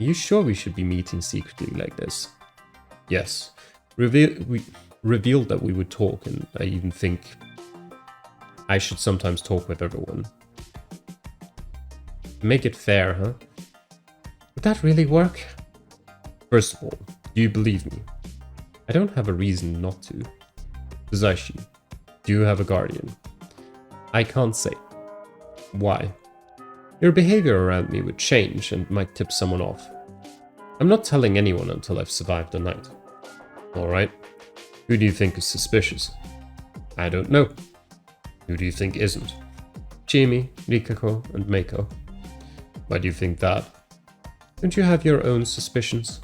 Are you sure we should be meeting secretly like this? Yes. We revealed that we would talk, and I even think I should sometimes talk with everyone. Make it fair, huh? Would that really work? First of all, do you believe me? I don't have a reason not to. Tazaishi, do you have a guardian? I can't say. Why? Your behavior around me would change and might tip someone off. I'm not telling anyone until I've survived the night. Alright. Who do you think is suspicious? I don't know. Who do you think isn't? Chimi, Rikako, and Meiko. Why do you think that? Don't you have your own suspicions?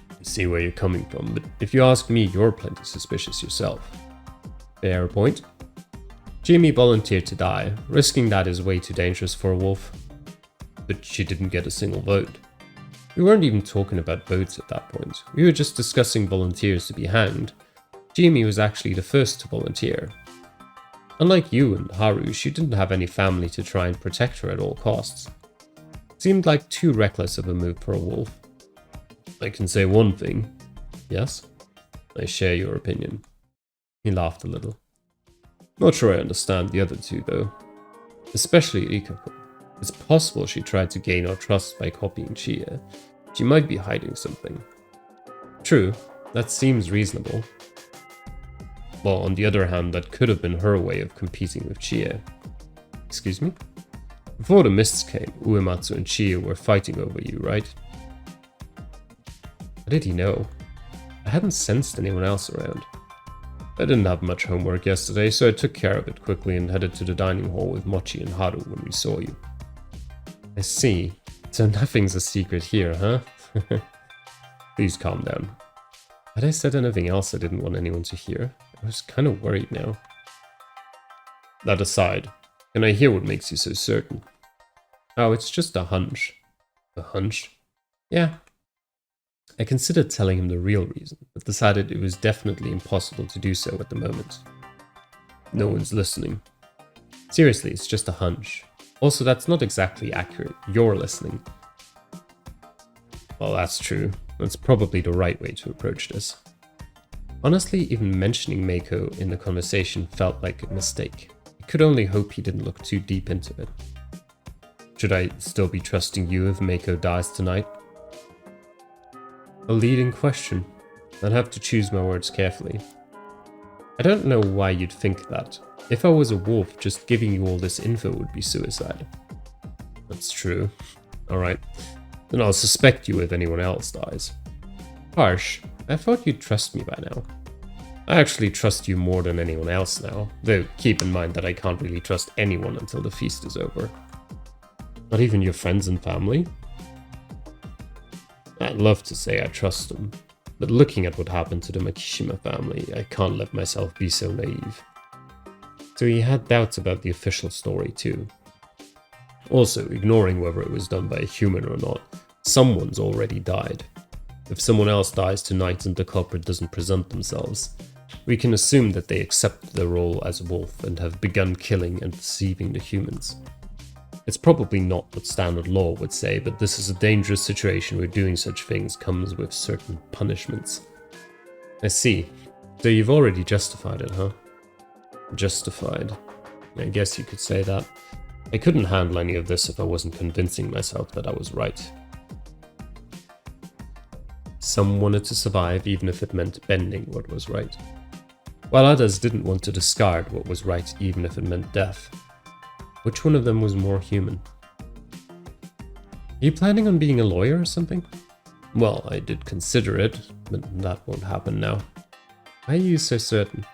I see where you're coming from, but if you ask me, you're plenty suspicious yourself. Fair point. Chimi volunteered to die, risking that is way too dangerous for a wolf. But she didn't get a single vote. We weren't even talking about votes at that point. We were just discussing volunteers to be hanged. Chimi was actually the first to volunteer. Unlike you and Haru, she didn't have any family to try and protect her at all costs. Seemed like too reckless of a move for a wolf. I can say one thing. Yes? I share your opinion. He laughed a little. Not sure I understand the other two, though. Especially Rikako. It's possible she tried to gain our trust by copying Chie. She might be hiding something. True, that seems reasonable. Well, on the other hand, that could have been her way of competing with Chie. Excuse me? Before the mists came, Uematsu and Chie were fighting over you, right? How did he know? I hadn't sensed anyone else around. I didn't have much homework yesterday, so I took care of it quickly and headed to the dining hall with Mochi and Haru when we saw you. I see. So nothing's a secret here, huh? Please calm down. Had I said anything else I didn't want anyone to hear? I was kind of worried now. That aside, can I hear what makes you so certain? Oh, it's just a hunch. A hunch? Yeah. I considered telling him the real reason, but decided it was definitely impossible to do so at the moment. No one's listening. Seriously, it's just a hunch. Also, that's not exactly accurate. You're listening. Well, that's true. That's probably the right way to approach this. Honestly, even mentioning Meiko in the conversation felt like a mistake. I could only hope he didn't look too deep into it. Should I still be trusting you if Meiko dies tonight? A leading question. I'd have to choose my words carefully. I don't know why you'd think that. If I was a wolf, just giving you all this info would be suicide. That's true. Alright. Then I'll suspect you if anyone else dies. Harsh. I thought you'd trust me by now. I actually trust you more than anyone else now, though keep in mind that I can't really trust anyone until the feast is over. Not even your friends and family? I'd love to say I trust them, but looking at what happened to the Makishima family, I can't let myself be so naive. So he had doubts about the official story too. Also, ignoring whether it was done by a human or not, someone's already died. If someone else dies tonight and the culprit doesn't present themselves, we can assume that they accept their role as a wolf and have begun killing and deceiving the humans. It's probably not what standard law would say, but this is a dangerous situation where doing such things comes with certain punishments. I see. So you've already justified it, huh? Justified. I guess you could say that. I couldn't handle any of this if I wasn't convincing myself that I was right. Some wanted to survive even if it meant bending what was right, while others didn't want to discard what was right even if it meant death. Which one of them was more human? Are you planning on being a lawyer or something? Well, I did consider it, but that won't happen now. Why are you so certain?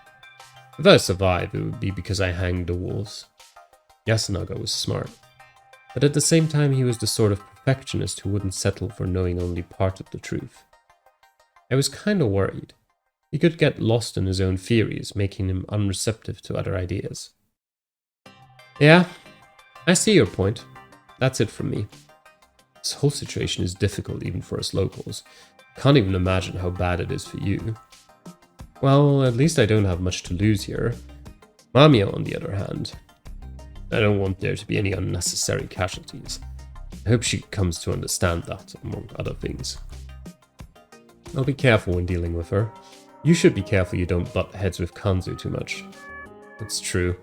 If I survive, it would be because I hanged the wolves. Yasunaga was smart, but at the same time he was the sort of perfectionist who wouldn't settle for knowing only part of the truth. I was kinda worried. He could get lost in his own theories, making him unreceptive to other ideas. Yeah, I see your point. That's it from me. This whole situation is difficult even for us locals. Can't even imagine how bad it is for you. Well, at least I don't have much to lose here. Mamiya, on the other hand, I don't want there to be any unnecessary casualties. I hope she comes to understand that, among other things. I'll be careful when dealing with her. You should be careful you don't butt heads with Kanzu too much. That's true.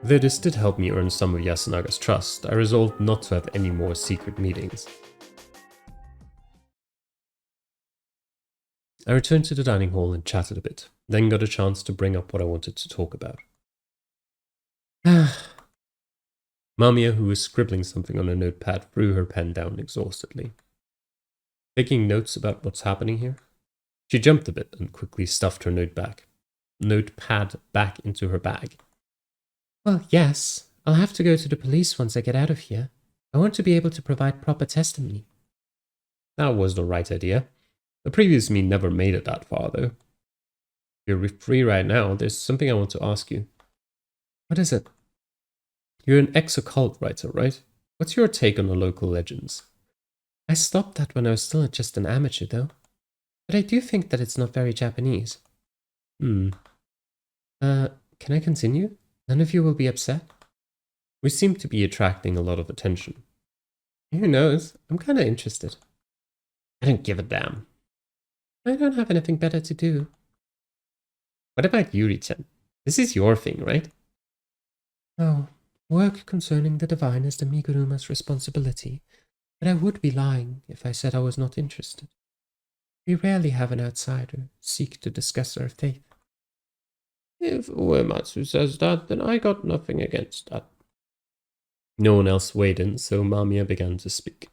Though this did help me earn some of Yasunaga's trust, I resolved not to have any more secret meetings. I returned to the dining hall and chatted a bit, then got a chance to bring up what I wanted to talk about. Mamiya, who was scribbling something on a notepad, threw her pen down exhaustedly. Taking notes about what's happening here? She jumped a bit and quickly stuffed her notepad back into her bag. Well, yes. I'll have to go to the police once I get out of here. I want to be able to provide proper testimony. That was the right idea. The previous me never made it that far, though. If you're free right now, there's something I want to ask you. What is it? You're an ex-occult writer, right? What's your take on the local legends? I stopped that when I was still just an amateur, though. But I do think that it's not very Japanese. Can I continue? None of you will be upset? We seem to be attracting a lot of attention. Who knows? I'm kinda interested. I don't give a damn. I don't have anything better to do. What about Yuri-chan? This is your thing, right? Oh, work concerning the divine is the Miguruma's responsibility, but I would be lying if I said I was not interested. We rarely have an outsider seek to discuss our faith. If Uematsu says that, then I got nothing against that. No one else weighed in, so Mamiya began to speak.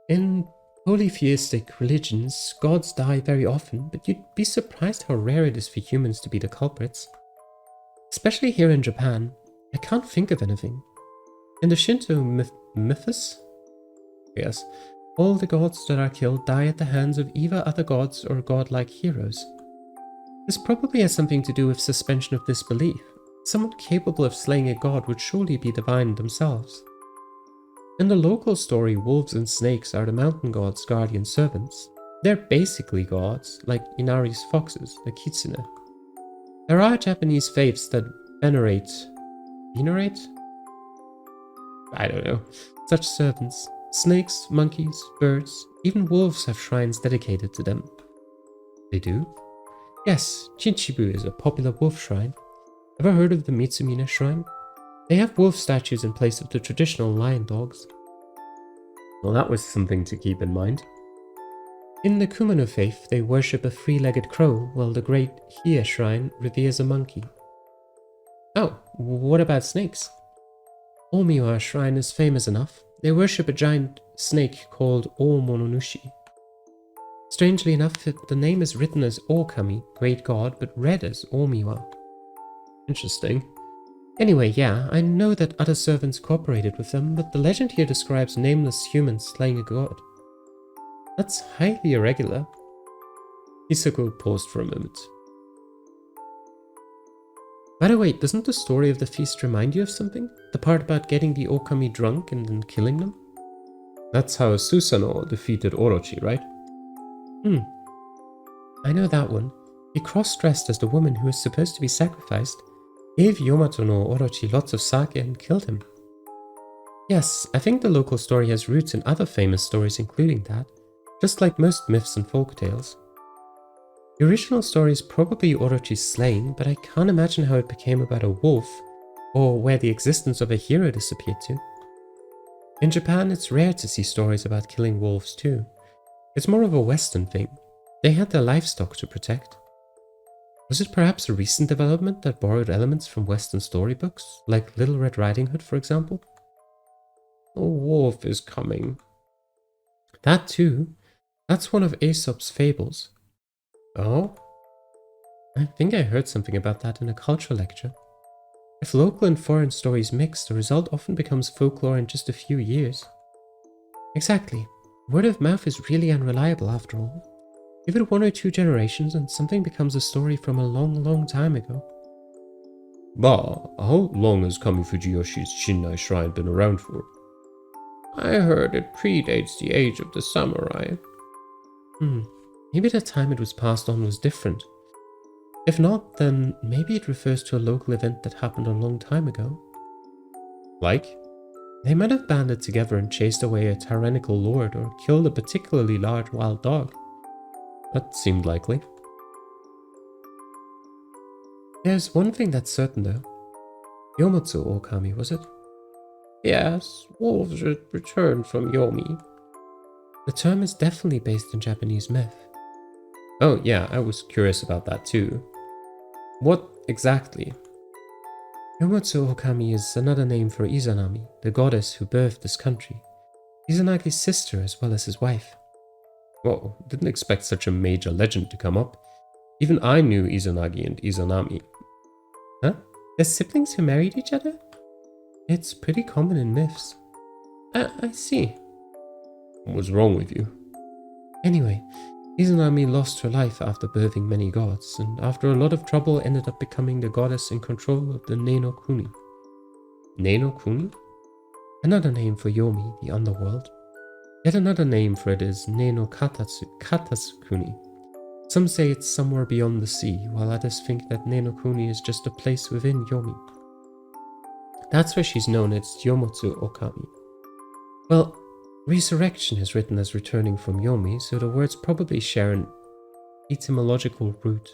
In polytheistic religions, gods die very often, but you'd be surprised how rare it is for humans to be the culprits. Especially here in Japan, I can't think of anything. In the Shinto mythos? Yes, all the gods that are killed die at the hands of either other gods or godlike heroes. This probably has something to do with suspension of disbelief. Someone capable of slaying a god would surely be divine themselves. In the local story, wolves and snakes are the mountain god's guardian servants. They're basically gods, like Inari's foxes, the kitsune. There are Japanese faiths that venerate? I don't know. Such servants. Snakes, monkeys, birds, even wolves have shrines dedicated to them. They do? Yes, Chichibu is a popular wolf shrine. Ever heard of the Mitsumine shrine? They have wolf statues in place of the traditional lion dogs. Well, that was something to keep in mind. In the Kumano faith, they worship a three-legged crow, while the great Hiei shrine reveres a monkey. Oh, what about snakes? Omiwa shrine is famous enough. They worship a giant snake called O-Mononushi. Strangely enough, the name is written as Okami, great god, but read as Omiwa. Interesting. Anyway, yeah, I know that other servants cooperated with them, but the legend here describes nameless humans slaying a god. That's highly irregular. Hisako paused for a moment. By the way, doesn't the story of the feast remind you of something? The part about getting the Okami drunk and then killing them? That's how Susanoo defeated Orochi, right? I know that one. He cross-dressed as the woman who was supposed to be sacrificed, gave Yamato no Orochi lots of sake and killed him. Yes, I think the local story has roots in other famous stories including that, just like most myths and folktales. The original story is probably Orochi's slaying, but I can't imagine how it became about a wolf, or where the existence of a hero disappeared to. In Japan, it's rare to see stories about killing wolves too. It's more of a Western thing. They had their livestock to protect. Was it perhaps a recent development that borrowed elements from Western storybooks, like Little Red Riding Hood, for example? A wolf is coming. That too. That's one of Aesop's fables. Oh? I think I heard something about that in a culture lecture. If local and foreign stories mix, the result often becomes folklore in just a few years. Exactly. Word of mouth is really unreliable after all. Give it 1 or 2 generations and something becomes a story from a long, long time ago. Bah, how long has Kami Fujiyoshi's Shinnai Shrine been around for? I heard it predates the age of the samurai. Maybe the time it was passed on was different. If not, then maybe it refers to a local event that happened a long time ago. Like? They might have banded together and chased away a tyrannical lord or killed a particularly large wild dog. That seemed likely. There's one thing that's certain though. Yomotsu Okami, was it? Yes, wolves returned from Yomi. The term is definitely based in Japanese myth. Oh yeah, I was curious about that too. What exactly? Yomotsu Okami is another name for Izanami, the goddess who birthed this country. Izanagi's sister as well as his wife. Whoa, didn't expect such a major legend to come up. Even I knew Izanagi and Izanami. Huh? They're siblings who married each other? It's pretty common in myths. I see. What's wrong with you? Anyway, Izanami lost her life after birthing many gods, and after a lot of trouble ended up becoming the goddess in control of the Neino-kuni. Neino-kuni? Another name for Yomi, the underworld. Yet another name for it is Neino-katasukuni. Some say it's somewhere beyond the sea, while others think that Neino-kuni is just a place within Yomi. That's why she's known as Yomotsu Okami. Well, resurrection is written as returning from Yomi, so the words probably share an etymological root.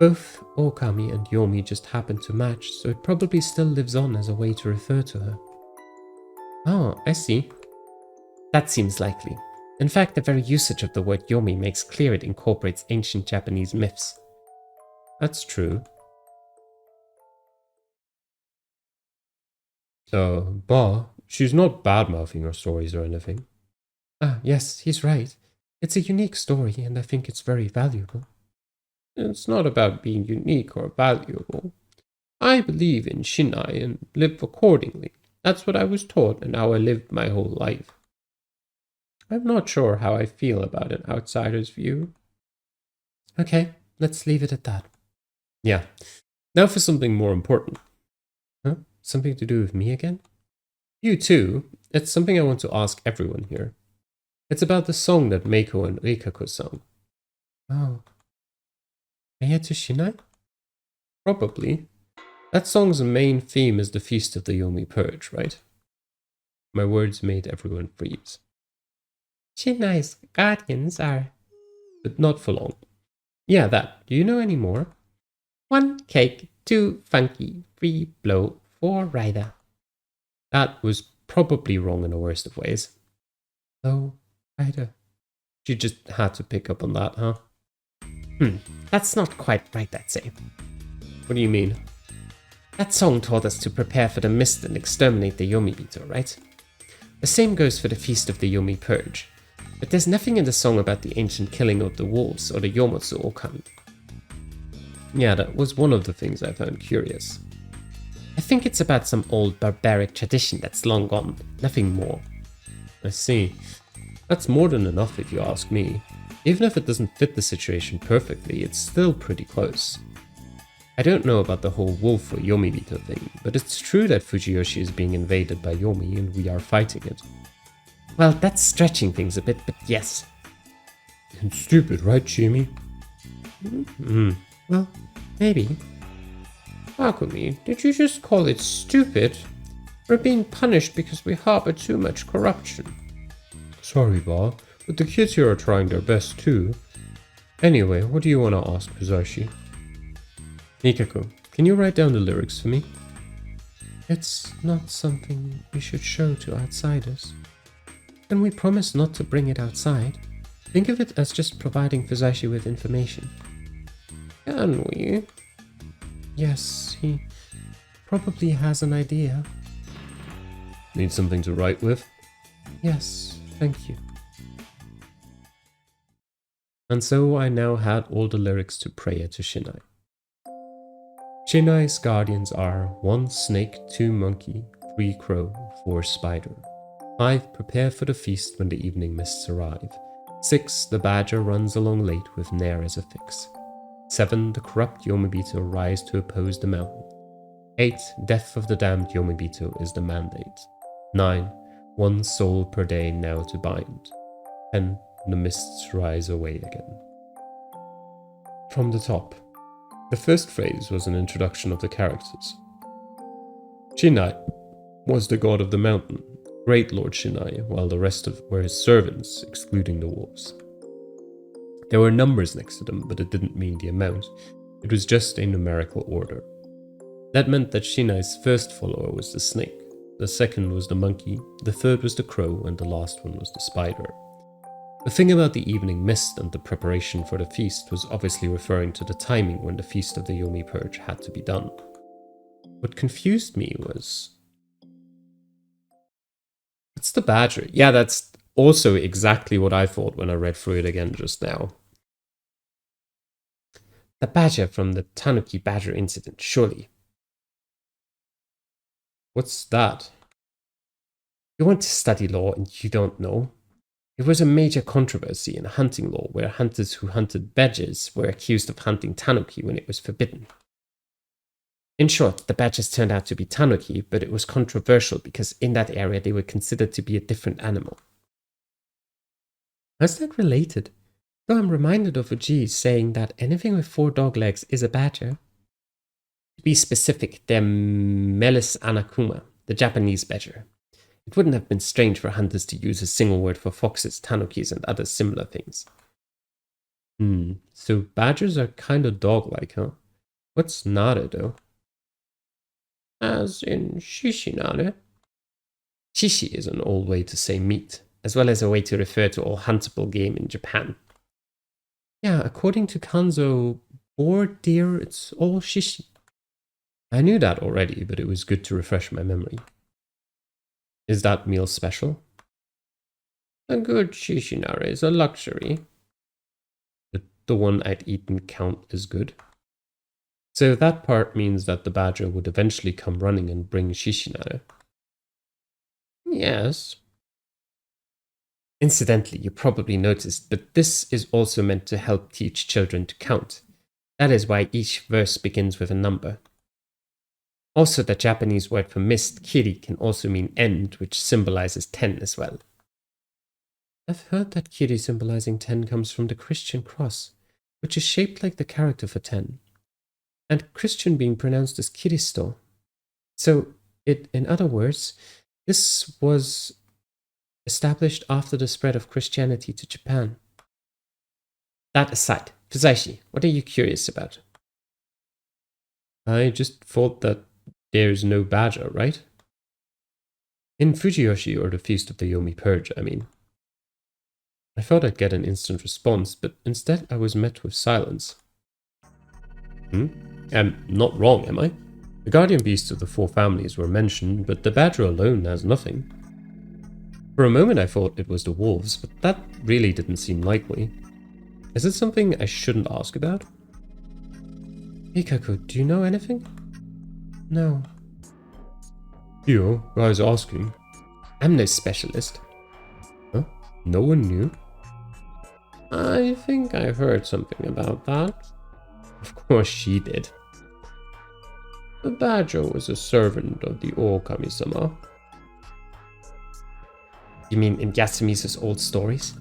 Both Okami and Yomi just happen to match, so it probably still lives on as a way to refer to her. Oh, I see. That seems likely. In fact, the very usage of the word Yomi makes clear it incorporates ancient Japanese myths. That's true. Bah, she's not bad-mouthing her stories or anything. Ah, yes, he's right. It's a unique story, and I think it's very valuable. It's not about being unique or valuable. I believe in Shinai and live accordingly. That's what I was taught and how I lived my whole life. I'm not sure how I feel about an outsider's view. Okay, let's leave it at that. Yeah. Now for something more important. Huh? Something to do with me again? You too. It's something I want to ask everyone here. It's about the song that Meiko and Rikako sung. Oh. Prayer to Shinai? Probably. That song's main theme is the Feast of the Yomi Purge, right? My words made everyone freeze. Shinai's guardians are... But not for long. Yeah, that. Do you know any more? 1 cake, 2 funky, 3 blow, 4 rider. That was probably wrong in the worst of ways. Oh, rider. You just had to pick up on that, huh? That's not quite right, I'd say. What do you mean? That song taught us to prepare for the mist and exterminate the Yomibito, right? The same goes for the Feast of the Yomi Purge. But there's nothing in the song about the ancient killing of the wolves or the Yomotsu Okami. Yeah, that was one of the things I found curious. I think it's about some old barbaric tradition that's long gone, nothing more. I see. That's more than enough if you ask me. Even if it doesn't fit the situation perfectly, it's still pretty close. I don't know about the whole wolf or Yomibito thing, but it's true that Fujiyoshi is being invaded by Yomi and we are fighting it. Well, that's stretching things a bit, but yes. It's stupid, right, Jimmy? Well, maybe. Akumi, did you just call it stupid? We're being punished because we harbor too much corruption. Sorry, Ba, but the kids here are trying their best too. Anyway, what do you want to ask Fuzashi? Nikako, can you write down the lyrics for me? It's not something we should show to outsiders. Can we promise not to bring it outside? Think of it as just providing Fuzashi with information. Can we? Yes, he probably has an idea. Need something to write with? Yes, thank you. And so I now had all the lyrics to Prayer to Shinai. Shinai's guardians are 1 snake, 2 monkey, 3 crow, 4 spider. 5 prepare for the feast when the evening mists arrive. 6 the badger runs along late with Nair as a fix. 7 the corrupt Yomibito rise to oppose the mountain. 8 death of the damned Yomibito is the mandate. 9 1 soul per day now to bind. 10 the mists rise away again. From the top. The first phrase was an introduction of the characters. Shinai was the god of the mountain, great Lord Shinai, while the rest were his servants, excluding the wolves. There were numbers next to them, but it didn't mean the amount. It was just a numerical order. That meant that Shinai's first follower was the snake, the second was the monkey, the third was the crow, and the last one was the spider. The thing about the evening mist and the preparation for the feast was obviously referring to the timing when the Feast of the Yomi Purge had to be done. What confused me was... What's the badger? Yeah, that's also exactly what I thought when I read through it again just now. The badger from the Tanuki badger incident, surely. What's that? You want to study law and you don't know? It was a major controversy in hunting law where hunters who hunted badgers were accused of hunting tanuki when it was forbidden. In short, the badgers turned out to be tanuki, but it was controversial because in that area they were considered to be a different animal. How's that related? Though I'm reminded of Uji saying that anything with 4 dog legs is a badger. To be specific, they're Meles anakuma, the Japanese badger. It wouldn't have been strange for hunters to use a single word for foxes, tanukis, and other similar things. So badgers are kind of dog-like, huh? What's nare, though? As in shishinare? Shishi is an old way to say meat, as well as a way to refer to all huntable game in Japan. Yeah, according to Kanzo, boar, deer, it's all shishi. I knew that already, but it was good to refresh my memory. Is that meal special? A good shishinare is a luxury. The one I'd eaten count as good? So that part means that the badger would eventually come running and bring shishinare. Yes. Incidentally, you probably noticed, but this is also meant to help teach children to count. That is why each verse begins with a number. Also, the Japanese word for mist, kiri, can also mean end, which symbolizes 10 as well. I've heard that kiri symbolizing 10 comes from the Christian cross, which is shaped like the character for 10, and Christian being pronounced as Kiristo. So, in other words, this was established after the spread of Christianity to Japan. That aside, Fuzaishi, what are you curious about? I just thought that there's no badger, right? In Fujiyoshi, or the Feast of the Yomi Purge, I mean. I thought I'd get an instant response, but instead I was met with silence. I'm not wrong, am I? The guardian beasts of the 4 families were mentioned, but the badger alone has nothing. For a moment I thought it was the wolves, but that really didn't seem likely. Is it something I shouldn't ask about? Hikaku, do you know anything? No. You guys asking? I'm no specialist. Huh? No one knew? I think I heard something about that. Of course she did. The badger was a servant of the Okami-sama. You mean in Yasumisa's old stories?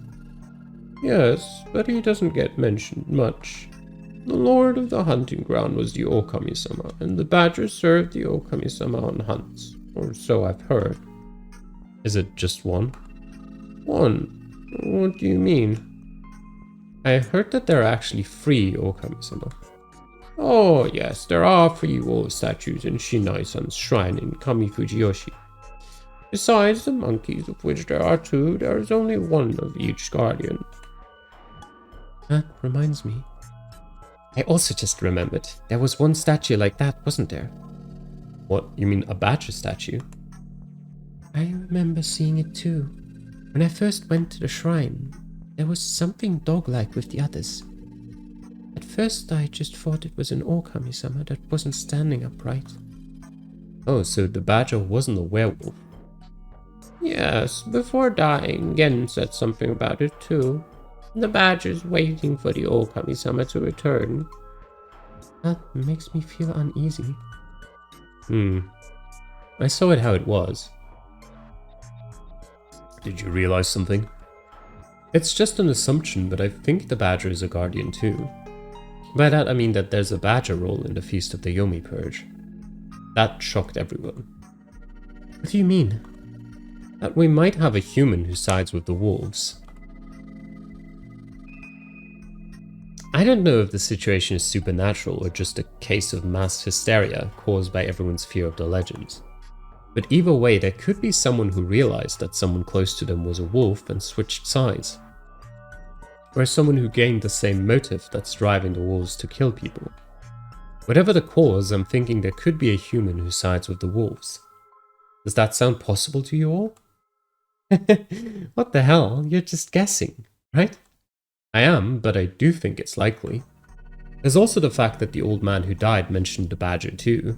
Yes, but he doesn't get mentioned much. The lord of the hunting ground was the Okami-sama, and the badger served the Okami-sama on hunts, or so I've heard. Is it just one? One? What do you mean? I heard that there are actually 3 Okami-sama. Oh yes, there are 3 wolf statues in Shinai-san's shrine in Kami-Fujiyoshi. Besides the monkeys, of which there are 2, there is only 1 of each guardian. That reminds me. I also just remembered, there was one statue like that, wasn't there? What, you mean a badger statue? I remember seeing it too. When I first went to the shrine, there was something dog-like with the others. At first I just thought it was an Okami-sama that wasn't standing upright. Oh, so the badger wasn't a werewolf? Yes, before dying, Gen said something about it too. The badger's waiting for the Okami-sama to return. That makes me feel uneasy. I saw it how it was. Did you realize something? It's just an assumption, but I think the badger is a guardian too. By that I mean that there's a badger role in the Feast of the Yomi Purge. That shocked everyone. What do you mean? That we might have a human who sides with the wolves. I don't know if the situation is supernatural or just a case of mass hysteria caused by everyone's fear of the legends. But either way, there could be someone who realized that someone close to them was a wolf and switched sides. Or someone who gained the same motive that's driving the wolves to kill people. Whatever the cause, I'm thinking there could be a human who sides with the wolves. Does that sound possible to you all? What the hell? You're just guessing, right? I am, but I do think it's likely. There's also the fact that the old man who died mentioned the badger too.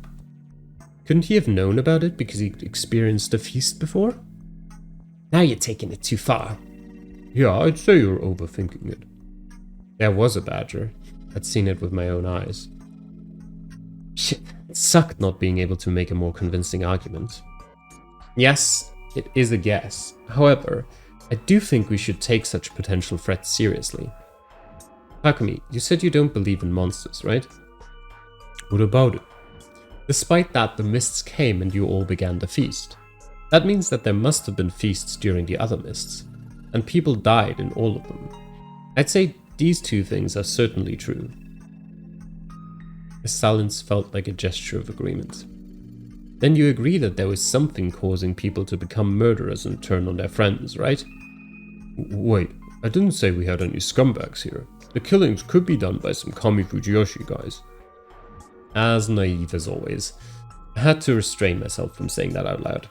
Couldn't he have known about it because he'd experienced a feast before? Now you're taking it too far. Yeah, I'd say you're overthinking it. There was a badger. I'd seen it with my own eyes. Shit, it sucked not being able to make a more convincing argument. Yes, it is a guess. However, I do think we should take such potential threats seriously. Takumi, you said you don't believe in monsters, right? What about it? Despite that, the mists came and you all began the feast. That means that there must have been feasts during the other mists, and people died in all of them. I'd say these two things are certainly true. The silence felt like a gesture of agreement. Then you agree that there was something causing people to become murderers and turn on their friends, right? Wait, I didn't say we had any scumbags here. The killings could be done by some Kami Fujiyoshi guys. As naive as always. I had to restrain myself from saying that out loud.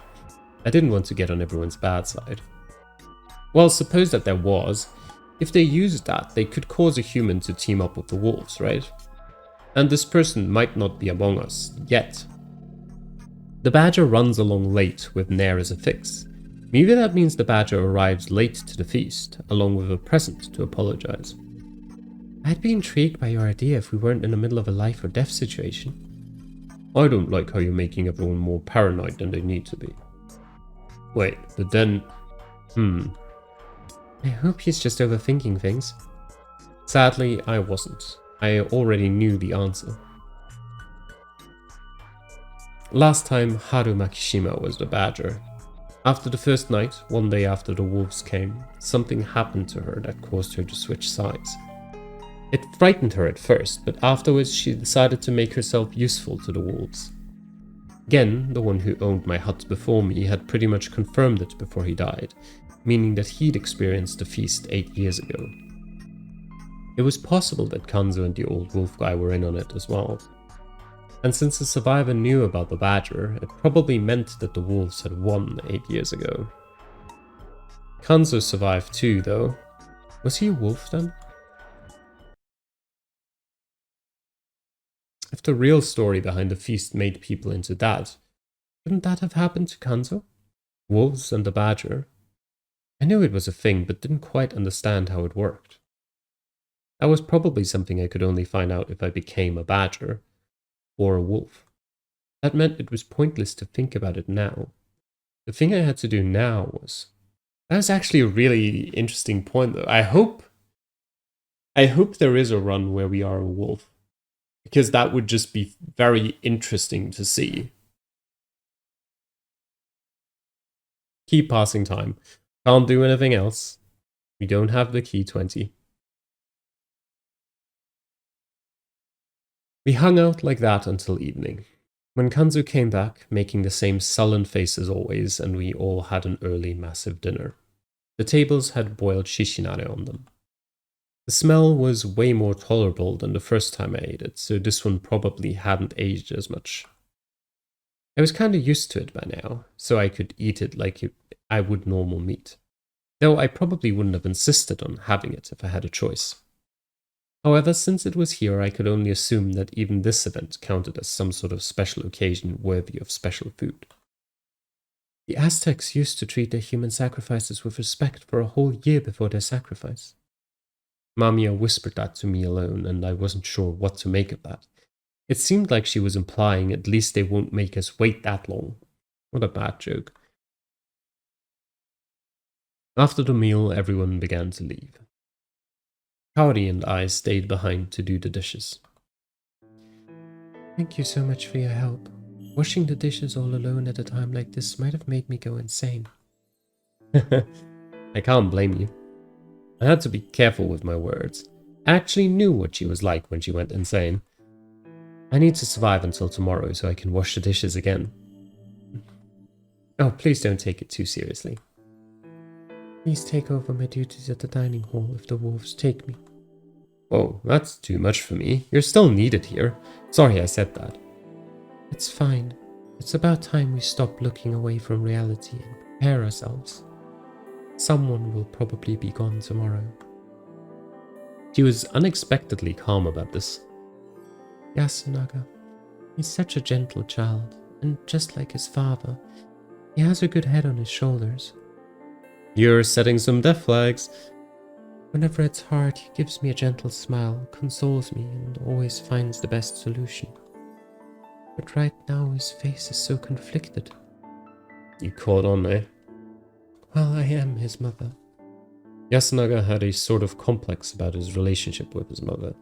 I didn't want to get on everyone's bad side. Well, suppose that there was. If they used that, they could cause a human to team up with the wolves, right? And this person might not be among us, yet. The badger runs along late with Nair as a fix. Maybe that means the badger arrives late to the feast, along with a present to apologize. I'd be intrigued by your idea if we weren't in the middle of a life or death situation. I don't like how you're making everyone more paranoid than they need to be. Wait, but then... I hope he's just overthinking things. Sadly, I wasn't. I already knew the answer. Last time, Haru Makishima was the badger. After the first night, one day after the wolves came, something happened to her that caused her to switch sides. It frightened her at first, but afterwards she decided to make herself useful to the wolves. Gen, the one who owned my hut before me, had pretty much confirmed it before he died, meaning that he'd experienced the feast 8 years ago. It was possible that Kanzo and the old wolf guy were in on it as well. And since the survivor knew about the badger, it probably meant that the wolves had won 8 years ago. Kanzo survived too, though. Was he a wolf then? If the real story behind the feast made people into that, couldn't that have happened to Kanzo? Wolves and the badger? I knew it was a thing, but didn't quite understand how it worked. That was probably something I could only find out if I became a badger. Or a wolf. That meant it was pointless to think about it now. The thing I had to do now was... That was actually a really interesting point though. I hope there is a run where we are a wolf. Because that would just be very interesting to see. Keep passing time. Can't do anything else. We don't have the key 20. We hung out like that until evening, when Kanzo came back, making the same sullen face as always, and we all had an early, massive dinner. The tables had boiled shishinare on them. The smell was way more tolerable than the first time I ate it, so this one probably hadn't aged as much. I was kinda used to it by now, so I could eat it like I would normal meat. Though I probably wouldn't have insisted on having it if I had a choice. However, since it was here, I could only assume that even this event counted as some sort of special occasion worthy of special food. The Aztecs used to treat their human sacrifices with respect for a whole year before their sacrifice. Mamiya whispered that to me alone, and I wasn't sure what to make of that. It seemed like she was implying at least they won't make us wait that long. What a bad joke. After the meal, everyone began to leave. Kaori and I stayed behind to do the dishes. Thank you so much for your help. Washing the dishes all alone at a time like this might have made me go insane. I can't blame you. I had to be careful with my words. I actually knew what she was like when she went insane. I need to survive until tomorrow so I can wash the dishes again. Oh, please don't take it too seriously. Please take over my duties at the dining hall if the wolves take me. Oh, that's too much for me. You're still needed here. Sorry I said that. It's fine. It's about time we stop looking away from reality and prepare ourselves. Someone will probably be gone tomorrow. She was unexpectedly calm about this. Yasunaga, he's such a gentle child, and just like his father, he has a good head on his shoulders. You're setting some death flags. Whenever it's hard, he gives me a gentle smile, consoles me, and always finds the best solution. But right now his face is so conflicted. You caught on, eh? Well, I am his mother. Yasunaga had a sort of complex about his relationship with his mother.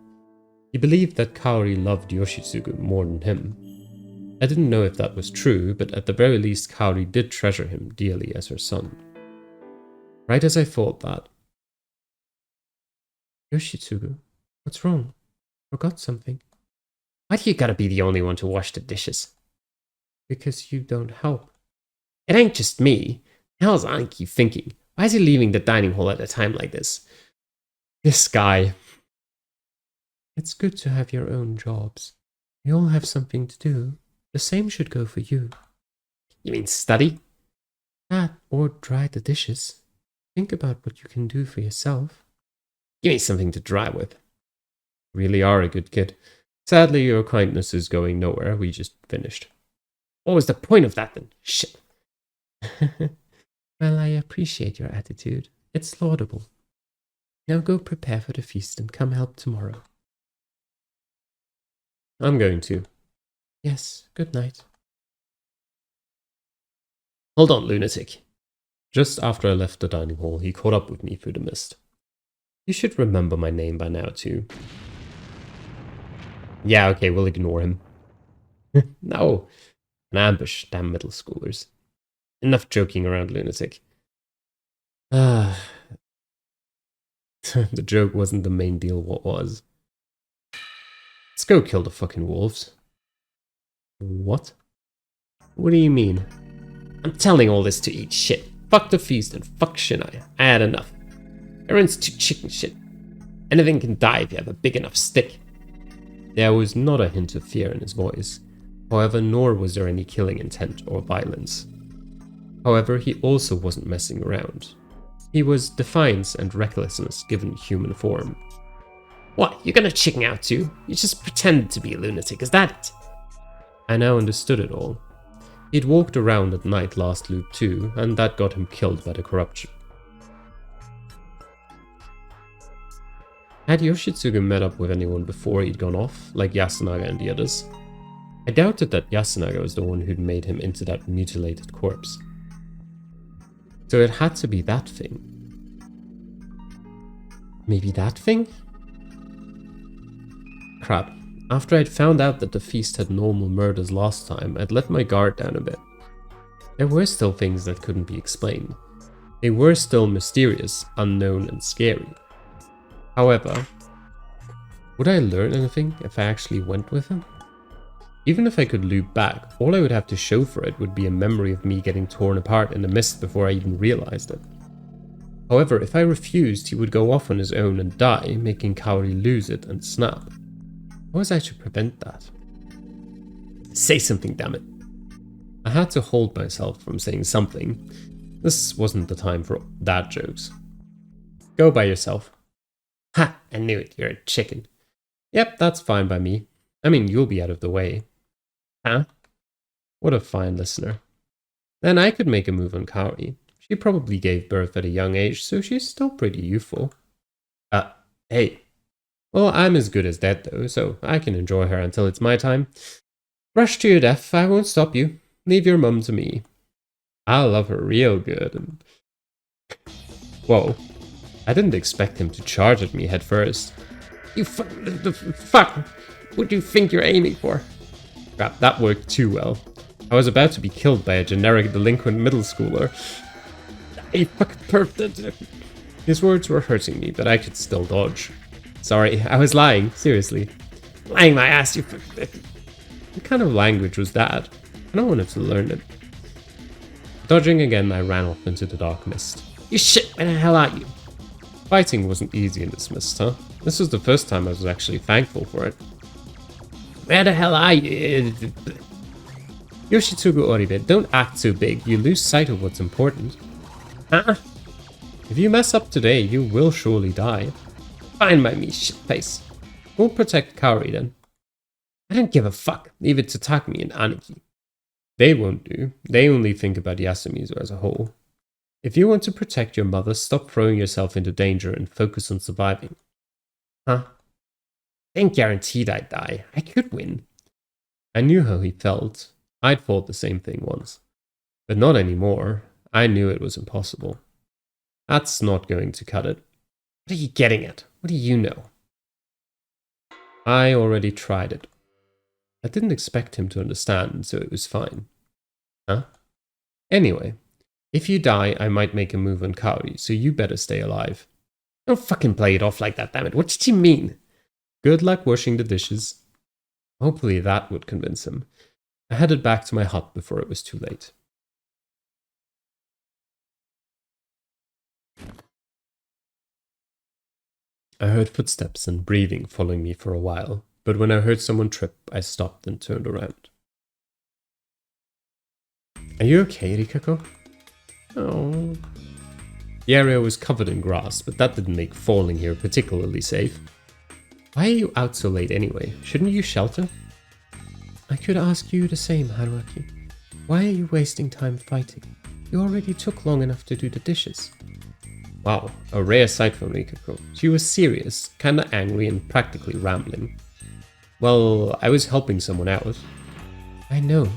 He believed that Kaori loved Yoshitsugu more than him. I didn't know if that was true, but at the very least Kaori did treasure him dearly as her son. Right as I thought that. Yoshitsugu, what's wrong? Forgot something? Why do you gotta be the only one to wash the dishes? Because you don't help. It ain't just me. How's Anki thinking? Why is he leaving the dining hall at a time like this? This guy. It's good to have your own jobs. We all have something to do. The same should go for you. You mean study? That, or dry the dishes. Think about what you can do for yourself. Give me something to dry with. You really are a good kid. Sadly, your kindness is going nowhere. We just finished. What was the point of that then? Shit. Well, I appreciate your attitude. It's laudable. Now go prepare for the feast and come help tomorrow. I'm going to. Yes, good night. Hold on, lunatic. Just after I left the dining hall, he caught up with me through the mist. You should remember my name by now, too. Yeah, okay, we'll ignore him. No. An ambush, damn middle schoolers. Enough joking around, lunatic. The joke wasn't the main deal, what was? Let's go kill the fucking wolves. What? What do you mean? I'm telling all this to eat shit. Fuck the feast and fuck Shinai. I had enough. Everyone's too chicken shit. Anything can die if you have a big enough stick. There was not a hint of fear in his voice. However, nor was there any killing intent or violence. However, he also wasn't messing around. He was defiance and recklessness given human form. What, you're gonna chicken out too? You just pretended to be a lunatic, is that it? I now understood it all. He'd walked around at night last loop too, and that got him killed by the corruption. Had Yoshitsugu met up with anyone before he'd gone off, like Yasunaga and the others? I doubted that Yasunaga was the one who'd made him into that mutilated corpse. So it had to be that thing. Maybe that thing? Crap. After I'd found out that the feast had normal murders last time, I'd let my guard down a bit. There were still things that couldn't be explained. They were still mysterious, unknown, and scary. However, would I learn anything if I actually went with him? Even if I could loop back, all I would have to show for it would be a memory of me getting torn apart in the mist before I even realized it. However, if I refused, he would go off on his own and die, making Kaori lose it and snap. How was I to prevent that? Say something, damn it. I had to hold myself from saying something. This wasn't the time for dad jokes. Go by yourself. Ha! I knew it, you're a chicken. Yep, that's fine by me. I mean, you'll be out of the way. Huh? What a fine listener. Then I could make a move on Kaori. She probably gave birth at a young age, so she's still pretty youthful. Hey. Well, I'm as good as dead though, so I can enjoy her until it's my time. Rush to your death, I won't stop you. Leave your mum to me. I'll love her real good and... Whoa. I didn't expect him to charge at me head first. You fuck! What do you think you're aiming for? Crap, that worked too well. I was about to be killed by a generic delinquent middle schooler. I fucking perved. His words were hurting me, but I could still dodge. Sorry, I was lying, seriously. Lying my ass, you fucking... What kind of language was that? I don't want to learn it. Dodging again, I ran off into the dark mist. You shit, where the hell are you? Fighting wasn't easy in this mist, huh? This was the first time I was actually thankful for it. Where the hell are you? Yoshitsugu Oribe, don't act too big. You lose sight of what's important. Huh? If you mess up today, you will surely die. Fine by me, shitface. We'll protect Kaori then. I don't give a fuck. Leave it to Takumi and Aniki. They won't do. They only think about Yasumizu as a whole. If you want to protect your mother, stop throwing yourself into danger and focus on surviving. Huh? Ain't guaranteed I'd die. I could win. I knew how he felt. I'd thought the same thing once. But not anymore. I knew it was impossible. That's not going to cut it. What are you getting at? What do you know? I already tried it. I didn't expect him to understand, so it was fine. Huh? Anyway, if you die, I might make a move on Kaori, so you better stay alive. Don't fucking play it off like that, dammit. What did you mean? Good luck washing the dishes. Hopefully that would convince him. I headed back to my hut before it was too late. I heard footsteps and breathing following me for a while, but when I heard someone trip, I stopped and turned around. Are you okay, Rikako? Oh. The area was covered in grass, but that didn't make falling here particularly safe. Why are you out so late anyway? Shouldn't you shelter? I could ask you the same, Haruaki. Why are you wasting time fighting? You already took long enough to do the dishes. Wow, a rare sight from Rikako. She was serious, kinda angry and practically rambling. Well, I was helping someone out. I know.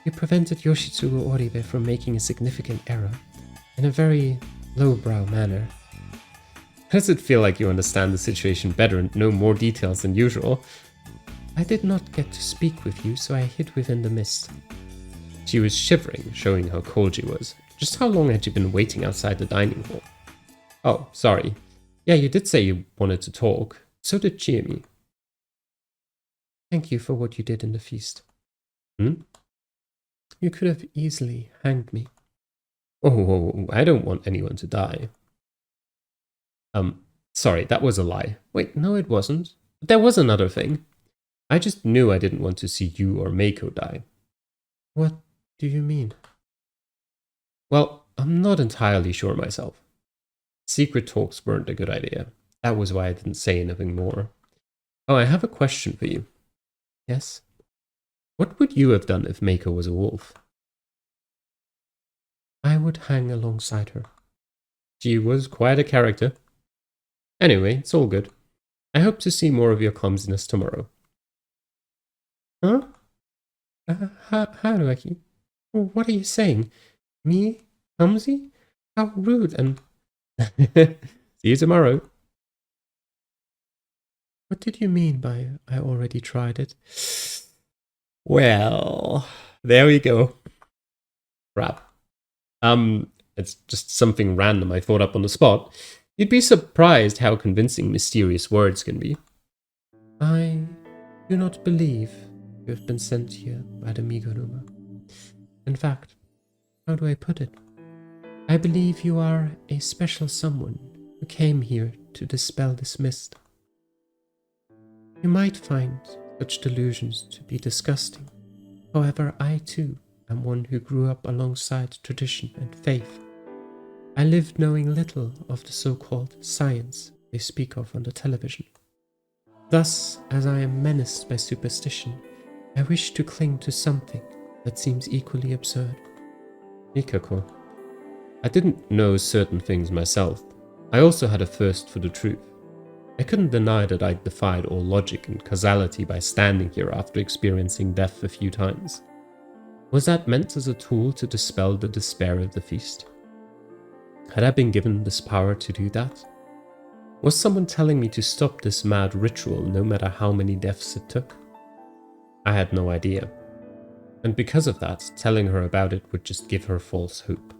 You prevented Yoshitsugu Oribe from making a significant error, in a very lowbrow manner. Does it feel like you understand the situation better and know more details than usual? I did not get to speak with you, so I hid within the mist. She was shivering, showing how cold she was. Just how long had you been waiting outside the dining hall? Oh, sorry. Yeah, you did say you wanted to talk. So did Chiemi. Thank you for what you did in the feast. You could have easily hanged me. Oh, I don't want anyone to die. Sorry, that was a lie. Wait, no it wasn't. There was another thing. I just knew I didn't want to see you or Meiko die. What do you mean? Well, I'm not entirely sure myself. Secret talks weren't a good idea. That was why I didn't say anything more. Oh, I have a question for you. Yes? What would you have done if Meiko was a wolf? I would hang alongside her. She was quite a character. Anyway, it's all good. I hope to see more of your clumsiness tomorrow. Huh? Haruaki? What are you saying? Me? Clumsy? How rude and... See you tomorrow. What did you mean by I already tried it? Well, there we go. Crap. It's just something random I thought up on the spot. You'd be surprised how convincing mysterious words can be. I do not believe you have been sent here by the Miguruma. In fact, how do I put it? I believe you are a special someone who came here to dispel this mist. You might find such delusions to be disgusting. However, I too am one who grew up alongside tradition and faith. I lived knowing little of the so-called science they speak of on the television. Thus, as I am menaced by superstition, I wish to cling to something that seems equally absurd. Rikako, I didn't know certain things myself. I also had a thirst for the truth. I couldn't deny that I'd defied all logic and causality by standing here after experiencing death a few times. Was that meant as a tool to dispel the despair of the feast? Had I been given this power to do that? Was someone telling me to stop this mad ritual no matter how many deaths it took? I had no idea. And because of that, telling her about it would just give her false hope.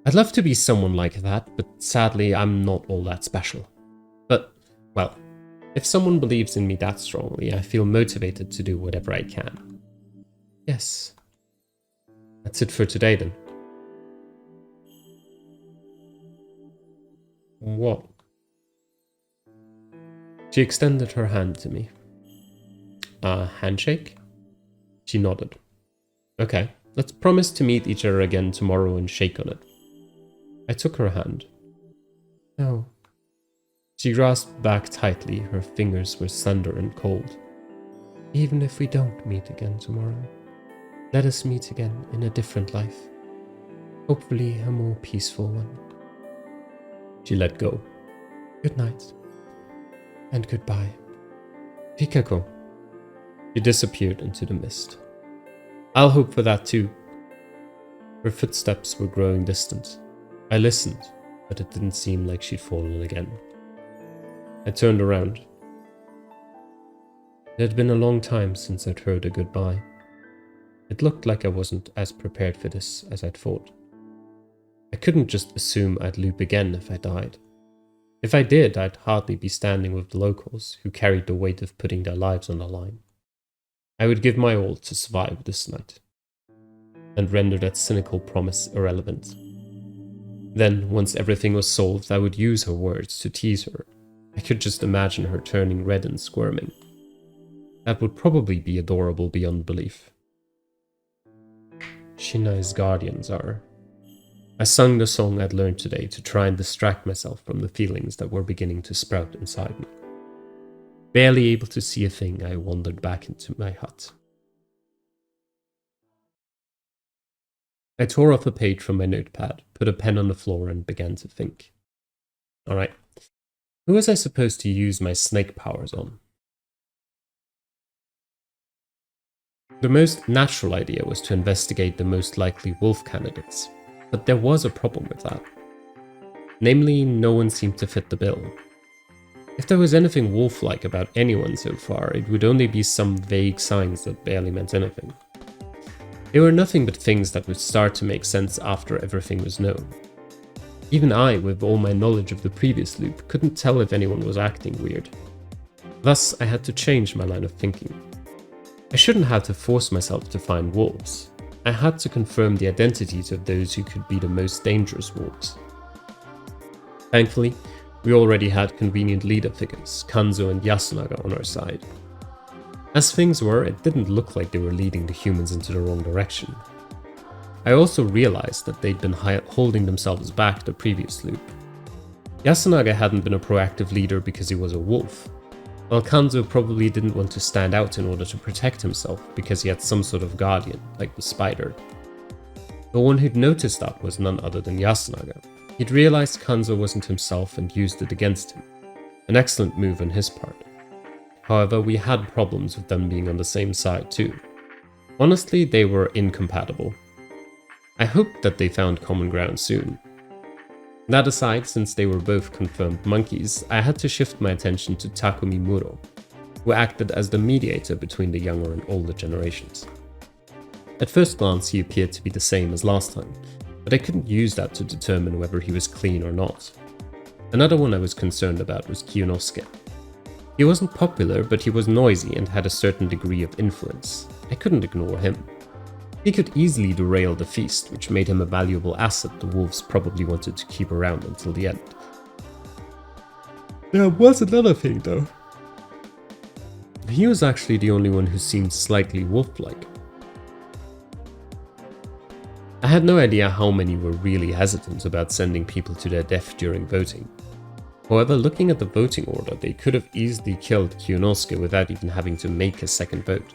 I'd love to be someone like that, but sadly I'm not all that special. But, well, if someone believes in me that strongly, I feel motivated to do whatever I can. Yes. That's it for today then. What? She extended her hand to me. A handshake? She nodded. Okay, let's promise to meet each other again tomorrow and shake on it. I took her hand. No. She grasped back tightly, her fingers were slender and cold. Even if we don't meet again tomorrow, let us meet again in a different life. Hopefully a more peaceful one. She let go. Good night. And goodbye. Pikako. She disappeared into the mist. I'll hope for that too. Her footsteps were growing distant. I listened, but it didn't seem like she'd fallen again. I turned around. It had been a long time since I'd heard a goodbye. It looked like I wasn't as prepared for this as I'd thought. I couldn't just assume I'd loop again if I died. If I did, I'd hardly be standing with the locals who carried the weight of putting their lives on the line. I would give my all to survive this night, and render that cynical promise irrelevant. Then, once everything was solved, I would use her words to tease her. I could just imagine her turning red and squirming. That would probably be adorable beyond belief. Shinai's guardians are. I sung the song I'd learned today to try and distract myself from the feelings that were beginning to sprout inside me. Barely able to see a thing, I wandered back into my hut. I tore off a page from my notepad, put a pen on the floor, and began to think. Alright, who was I supposed to use my snake powers on? The most natural idea was to investigate the most likely wolf candidates, but there was a problem with that. Namely, no one seemed to fit the bill. If there was anything wolf-like about anyone so far, it would only be some vague signs that barely meant anything. They were nothing but things that would start to make sense after everything was known. Even I, with all my knowledge of the previous loop, couldn't tell if anyone was acting weird. Thus, I had to change my line of thinking. I shouldn't have to force myself to find wolves. I had to confirm the identities of those who could be the most dangerous wolves. Thankfully, we already had convenient leader figures, Kanzo and Yasunaga, on our side. As things were, it didn't look like they were leading the humans into the wrong direction. I also realized that they'd been holding themselves back the previous loop. Yasunaga hadn't been a proactive leader because he was a wolf, while Kanzo probably didn't want to stand out in order to protect himself because he had some sort of guardian, like the spider. The one who'd noticed that was none other than Yasunaga. He'd realized Kanzo wasn't himself and used it against him. An excellent move on his part. However, we had problems with them being on the same side too. Honestly, they were incompatible. I hoped that they found common ground soon. That aside, since they were both confirmed monkeys, I had to shift my attention to Takumi Muro, who acted as the mediator between the younger and older generations. At first glance, he appeared to be the same as last time, but I couldn't use that to determine whether he was clean or not. Another one I was concerned about was Kiyunosuke. He wasn't popular, but he was noisy and had a certain degree of influence. I couldn't ignore him. He could easily derail the feast, which made him a valuable asset the wolves probably wanted to keep around until the end. There was another thing though. He was actually the only one who seemed slightly wolf-like. I had no idea how many were really hesitant about sending people to their death during voting. However, looking at the voting order, they could have easily killed Kiyunosuke without even having to make a second vote.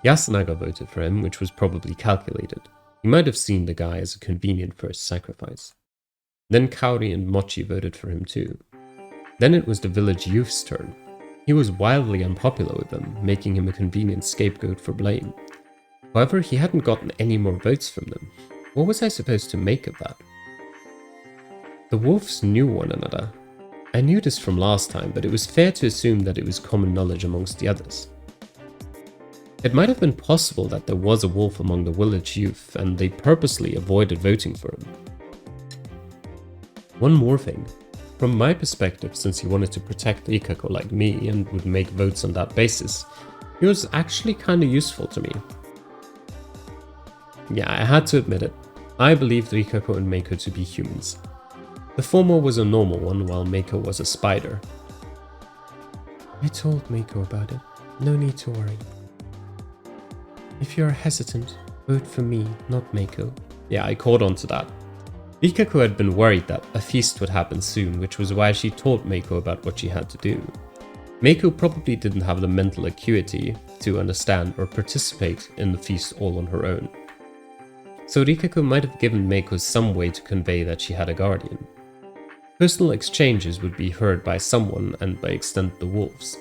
Yasunaga voted for him, which was probably calculated. He might have seen the guy as a convenient first sacrifice. Then Kaori and Mochi voted for him too. Then it was the village youth's turn. He was wildly unpopular with them, making him a convenient scapegoat for blame. However, he hadn't gotten any more votes from them. What was I supposed to make of that? The wolves knew one another. I knew this from last time, but it was fair to assume that it was common knowledge amongst the others. It might have been possible that there was a wolf among the village youth and they purposely avoided voting for him. One more thing. From my perspective, since he wanted to protect Rikako like me and would make votes on that basis, he was actually kinda useful to me. Yeah, I had to admit it. I believed Rikako and Meiko to be humans. The former was a normal one, while Meiko was a spider. I told Meiko about it. No need to worry. If you are hesitant, vote for me, not Meiko. Yeah, I caught on to that. Rikako had been worried that a feast would happen soon, which was why she told Meiko about what she had to do. Meiko probably didn't have the mental acuity to understand or participate in the feast all on her own. So Rikako might have given Meiko some way to convey that she had a guardian. Personal exchanges would be heard by someone and by extent the wolves.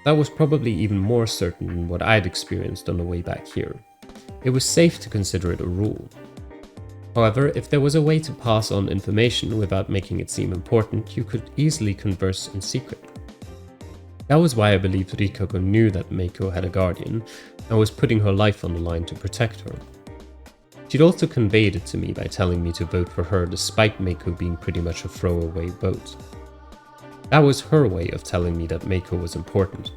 That was probably even more certain than what I'd experienced on the way back here. It was safe to consider it a rule. However, if there was a way to pass on information without making it seem important, you could easily converse in secret. That was why I believed Rikako knew that Meiko had a guardian and was putting her life on the line to protect her. She'd also conveyed it to me by telling me to vote for her despite Meiko being pretty much a throwaway vote. That was her way of telling me that Meiko was important.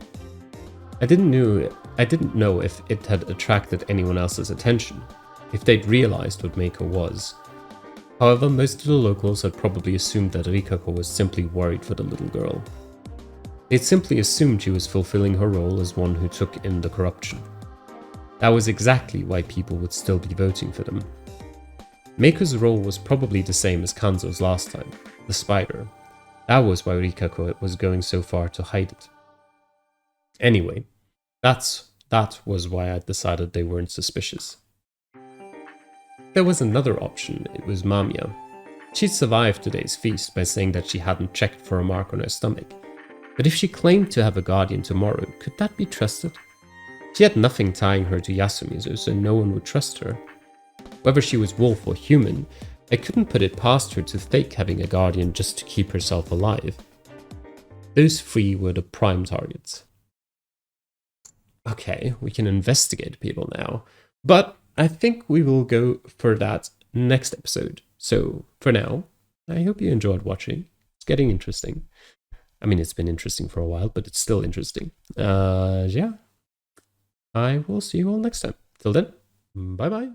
I didn't know if it had attracted anyone else's attention, if they'd realized what Meiko was. However, most of the locals had probably assumed that Rikako was simply worried for the little girl. They'd simply assumed she was fulfilling her role as one who took in the corruption. That was exactly why people would still be voting for them. Meiko's role was probably the same as Kanzo's last time, the spider. That was why Rikako was going so far to hide it. Anyway, that was why I decided they weren't suspicious. There was another option, it was Mamiya. She'd survived today's feast by saying that she hadn't checked for a mark on her stomach. But if she claimed to have a guardian tomorrow, could that be trusted? She had nothing tying her to Yasumizu, so no one would trust her. Whether she was wolf or human, I couldn't put it past her to fake having a guardian just to keep herself alive. Those three were the prime targets. Okay, we can investigate people now, but I think we will go for that next episode. So for now, I hope you enjoyed watching. It's getting interesting. I mean, it's been interesting for a while, but it's still interesting. Yeah. I will see you all next time. Till then, bye bye.